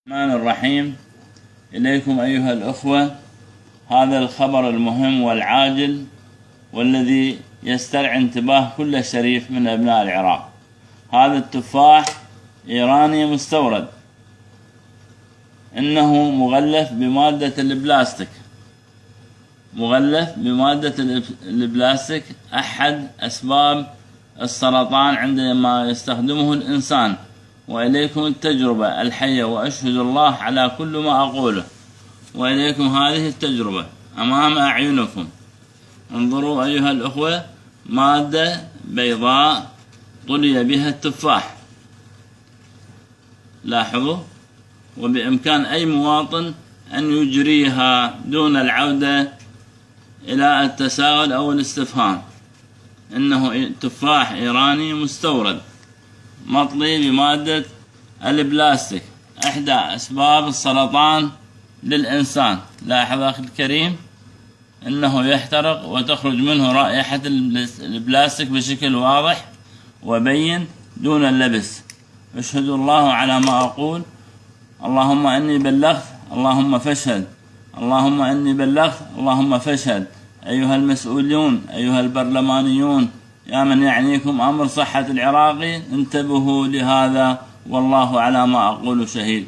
الرحمن الرحيم. إليكم أيها الأخوة هذا الخبر المهم والعاجل والذي يسترعي انتباه كل شريف من أبناء العراق. هذا التفاح إيراني مستورد، إنه مغلف بمادة البلاستيك. أحد أسباب السرطان عندما يستخدمه الإنسان. وإليكم التجربة الحية، وأشهد الله على كل ما أقوله. وإليكم هذه التجربة أمام أعينكم. انظروا أيها الأخوة، مادة بيضاء طلي بها التفاح، لاحظوا. وبإمكان أي مواطن أن يجريها دون العودة إلى التساؤل أو الاستفهام. إنه تفاح إيراني مستورد مطلي بمادة البلاستيك، إحدى أسباب السرطان للإنسان. لاحظ أخي الكريم، إنه يحترق وتخرج منه رائحة البلاستيك بشكل واضح وبين دون اللبس. أشهد الله على ما أقول. اللهم إني بلغت، اللهم فاشهد. اللهم إني بلغت، اللهم فاشهد. أيها المسؤولون، أيها البرلمانيون، يا من يعنيكم أمر صحة العراقي، انتبهوا لهذا، والله على ما أقول شهيد.